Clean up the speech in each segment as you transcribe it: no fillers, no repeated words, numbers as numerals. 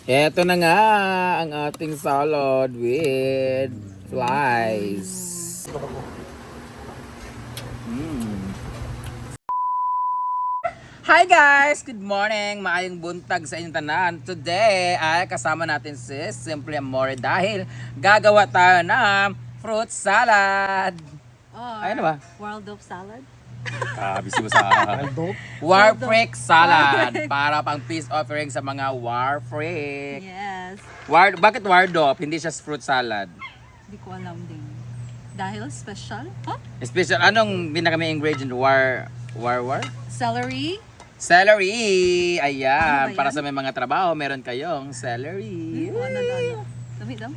Eto na nga ang ating salad with flies. Hi guys! Good morning! Maayong buntag sa inyong tanan. Today ay kasama natin si Simple Amore dahil gagawa tayo ng fruit salad. Or Ay, ano ba? World of Salad. Busy mo sa War Freak Salad para pang peace offering sa mga War Freak. Yes. Bakit Wardop? Hindi siya fruit salad. Hindi ko alam din. Dahil special? Huh? Special, anong may ingredient? War? Celery. Celery! Ano Ayan, ba yan? para sa may mga trabaho, meron kayong celery. Ano. Dami daw.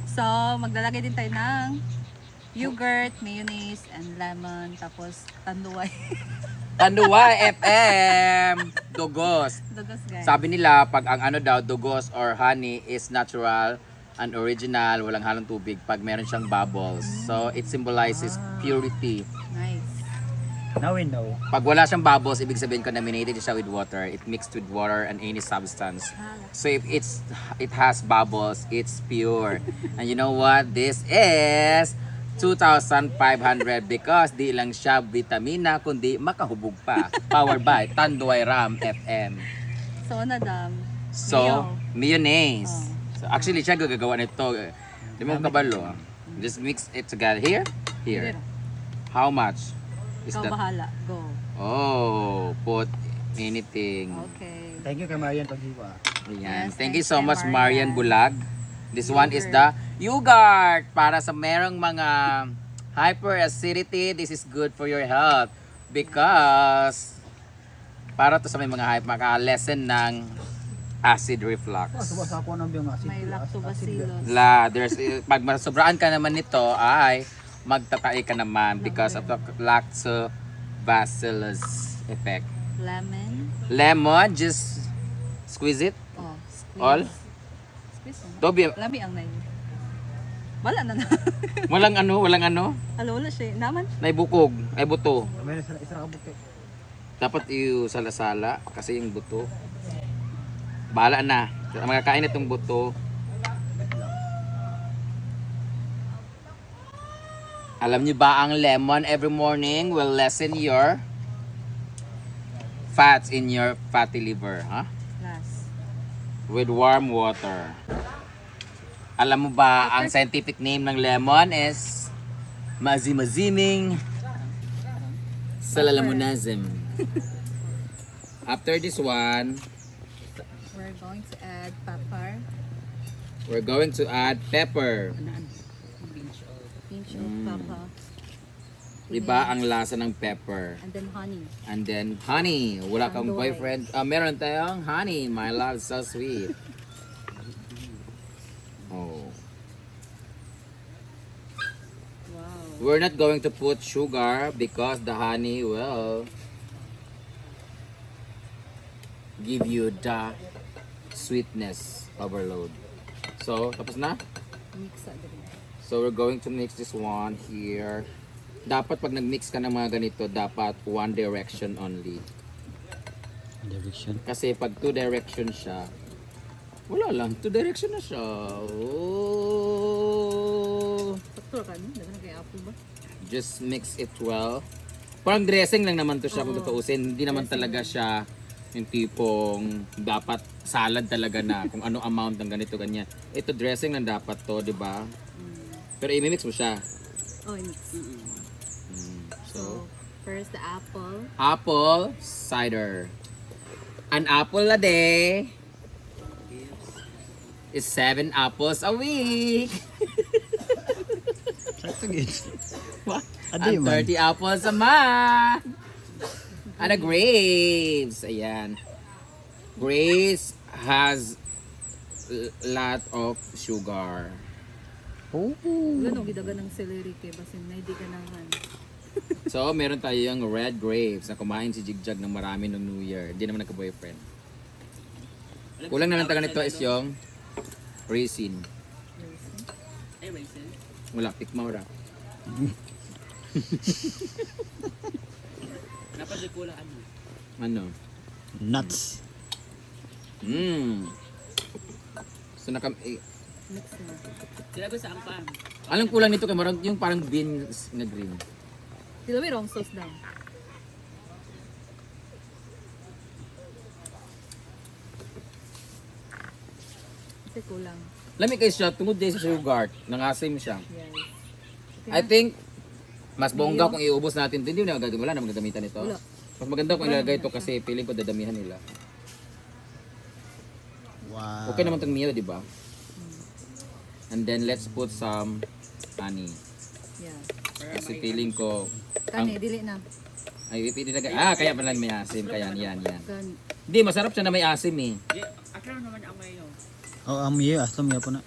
So, maglalagay din tayo ng yogurt, mayonnaise, and lemon. Tapos, tanduay. Tanduwa FM! Dugos. Dugos, guys. Sabi nila, pag ang ano daw, dugos or honey is natural and original, walang halong tubig, pag meron siyang bubbles. So, it symbolizes purity. Nice. Now we know. Pag wala siyang bubbles, ibig sabihin contaminated siya with water. It mixed with water and any substance. So if it has bubbles, it's pure. And you know what? This is 2,500 because di lang siya vitamina kundi makahubog pa. Powered by Tanduay Ram FM. So, nadam. So, mayonnaise. Oh. So actually siya gagawa nito. Di mo kabalo. Just mix it together. Here. How much is Ikaw that? bahala. Go. Oh, put anything. Okay. Thank you kay Marian Paghiwa. Ayan. Yes, Thank you thanks so kay much, Marian. Marian Bulag. This one is the yogurt para sa merong mga hyperacidity. This is good for your health because para to sa may mga maka-lessen ng acid reflux. Suba sa ako ng biyong asin. May lactobacillus. Pag masobraan ka naman nito ay magtatae ka naman because of the lactobacillus effect. Lemon, just squeeze it. Oh, squeeze. All? Squeeze mo. Tobi, Lami ang nai. Wala na. walang ano, Wala siya. Naman. naibukog, ay buto. May isa ka buke. Dapat sala-sala kasi yung buto. Bahala na. Magkakain itong buto. Alam niyo ba ang lemon every morning will lessen your fats in your fatty liver, ha? Last. With warm water. Alam mo ba ang scientific name ng lemon is mazimaziming salalamunazim. After this one, We're going to add pepper. we're going to add pepper. Pinch of pepper. Diba ang lasa ng pepper? And then honey. And then honey. Wala kang Tanduay. boyfriend. Meron tayong honey. My love, so sweet. Oh. Wow. We're not going to put sugar because the honey will give you the sweetness overload. So, tapos na? Mix sa din. So, we're going to mix this one here. Dapat pag nag-mix ka ng mga ganito, dapat one direction only. Direction. Kasi pag two direction siya, wala lang, two direction na siya. Oh. Sakto ka no? Dagan kay apple ba? Just mix it well. Parang dressing lang naman to siya kung Oo. tutuusin. Hindi naman talaga siya yung tipong dapat salad talaga na kung ano amount ng ganito ganyan. Ito dressing lang dapat to, di ba? Pero i-mix mo siya. Oh, mix. So, So, first the apple. apple cider. An apple a day is 7 apples a week. Sakto gid. What? Adi And man. 30 apples a month. And a grapes. Ayan. Grapes has lot of sugar. Oh. Ano gidagan ng celery kay basin na hindi ka naman. So, meron tayong red grapes na kumain si Jigjag ng marami ng New Year. Hindi naman nagka-boyfriend. Kulang na lang taga nito is yung raisin. Wala, pick mo ra. Ano? Nuts. So nakam... Mix na. Sila ba sa angkan? Anong kulang nito kay marang yung parang beans na green. Sila may wrong sauce daw. Kasi kulang. Lami kay siya tungod din sa sugar, nangasim siya. Yes. I think mas bongga kung iubos natin. Hindi na gagamitan, wala na magagamitan ito. Wala. Mas maganda kung ilagay ito kasi feeling ko dadamihan nila. Wow. Okay naman itong meal, di ba? And then let's put some honey. Yeah. Kasi feeling ko Kani, dili na. ay pwede lagay. Ah, kaya pala may asim. Kaya yan. Kani. Hindi, masarap siya na may asim eh. Akala naman ang mayo. Oh, amoy, asam niya po na.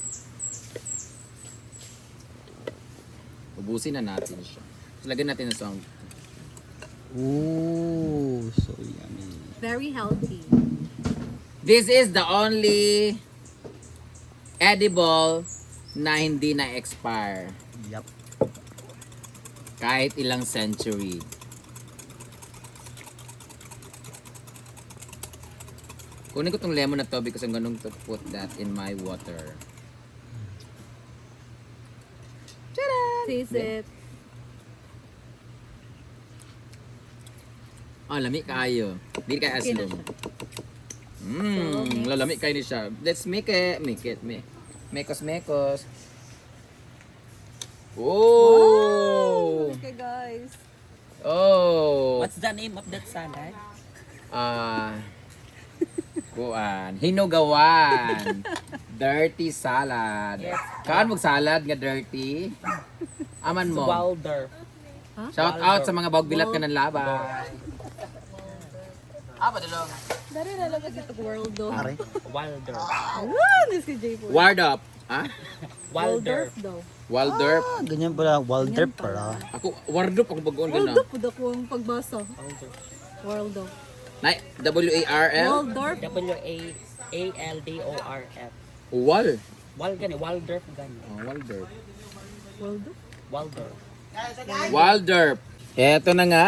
Ubusin na natin siya. So, lagyan natin ng song. Ooh, so yummy. Very healthy. This is the only edible na hindi na-expire. Yup. Kahit ilang century. Kunin ko tong lemon na to because I'm going to put that in my water. Taste it. Oh, lami kayo. Hindi kay Okay na aslum. siya. Lalami kayo ni siya. Let's make it. Mekos. Oh! Okay guys. Oh! What's the name of that salad? Kuan. Hinugawan. Dirty salad. Yes. Kaan mong salad nga dirty? Aman mo. Wilder. Shout out sa mga bagbilat ka ng labay. Padulong. Dari na lang ito world do. Are. Wilder. This si Jay po. Ward up. Ha? Wilder. daw. Walderp. Ah, ganyan pala. Walder pala. Ako, wardop ako bagoon ka na. World po ko ang pagbasa. World do. W-A-R-L? Waldorf. W-A-L-D-O-R-F. Wal. Wal gani. Wilder gani. Oh, Walderp. World do. Wilder. Walderp. Eto na nga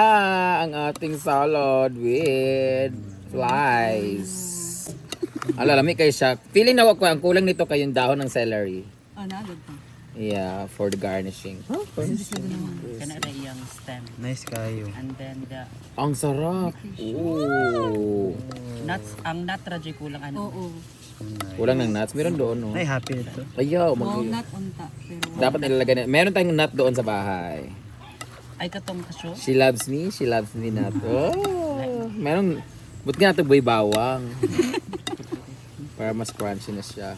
ang ating salad with flies. Alalami kayo siya. Feeling na ako ang kulang nito kayong dahon ng celery. Nagod pa. Yeah, for the garnishing. Kana ra iyang stem. Nice kayo. And then the Ang sarap. Ooh. nuts, ang nut ra jay kulang ano. Oo. Kulang ng nuts. Meron doon, no? Ay, happy ito. Ayaw, Walnut unta. Pero dapat nilalagay na. Meron tayong nut doon sa bahay. Ay katong kasyo. She loves me nut. Oh, meron. Buti nga ito boy bawang. Para mas crunchy na siya.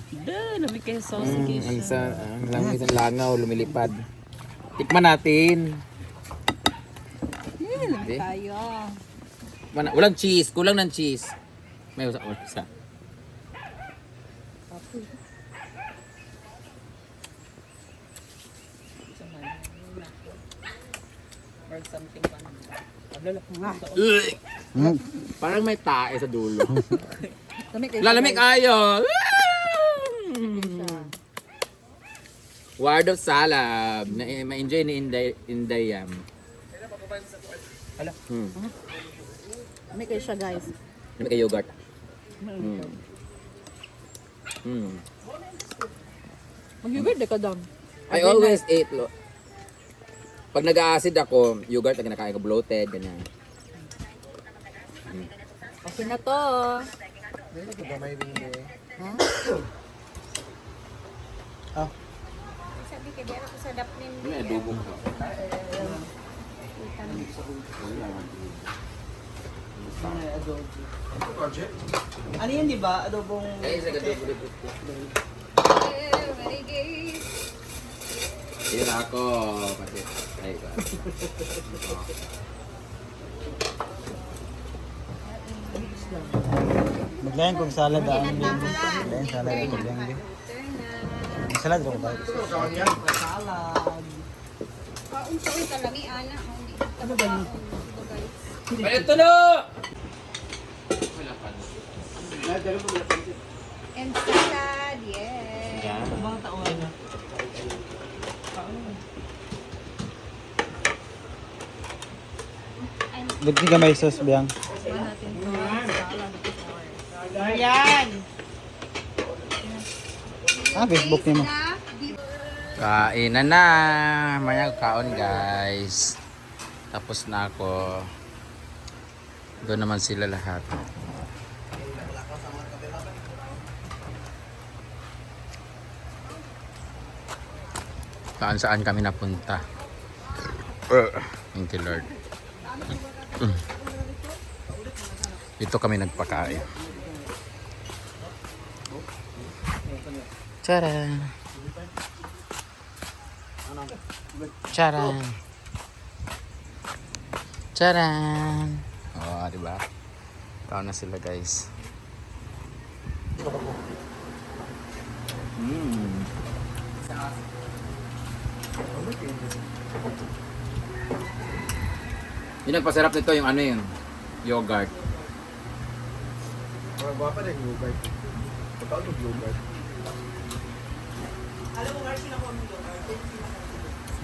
Lami kay sauce kay Ang siya. langis ng langaw, lumilipad. Tikman natin. Okay. tayo. Walang cheese, kulang ng cheese. May isa. Or something pa. Ablalo. Parang may tae sa dulo. Lamig kayo. Lalamig kayo. Word of salad. Ma-enjoy ni Inday yan. Hala. Lamig kayo siya guys. Lamig kayo yogurt. Mag-yogurt ka dam. I always eat. Pag nag-acid ako, yogurt na kinakain ko, bloated, ganyan. Okay na to. Ah, May adobo ko. Ano yun, di ba? Adobong... Ay, isa adobo dito. Yun ako. Pati. Ay, ba. maglayan kong salad ang bimbo. Maglayan salad ang bimbo. Salad ko ba? Ay, ito na! And salad, yes. Mga taon na. Buti ka may sauce biyang. Natin to salad. Yan! Facebook niyo mo. Kainan na. Maya kaon guys. Tapos na ako. Doon naman sila lahat. Saan kami napunta. Thank you Lord. Dito kami nagpakain. Charan. Charan. Charan. Oh, di ba? Tao na sila, guys. Yung nagpasarap nito yung ano yun? Yogurt. Guwapa na yung yogurt. Pagkaon yung yogurt.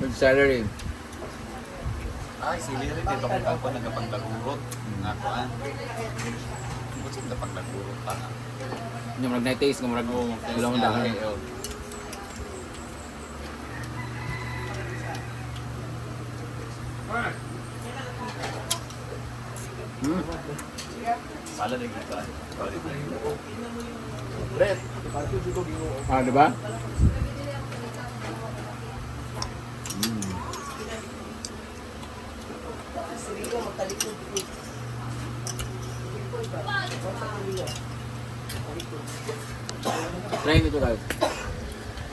With celery. Ay, sili rin dito kung ako nagpapaglagurot. Nga ko ah. Kung saan nagpapaglagurot pa nga. Yung mag-taste kung marag long dahil. Sala na kita. Ah, di ba? Try nito guys.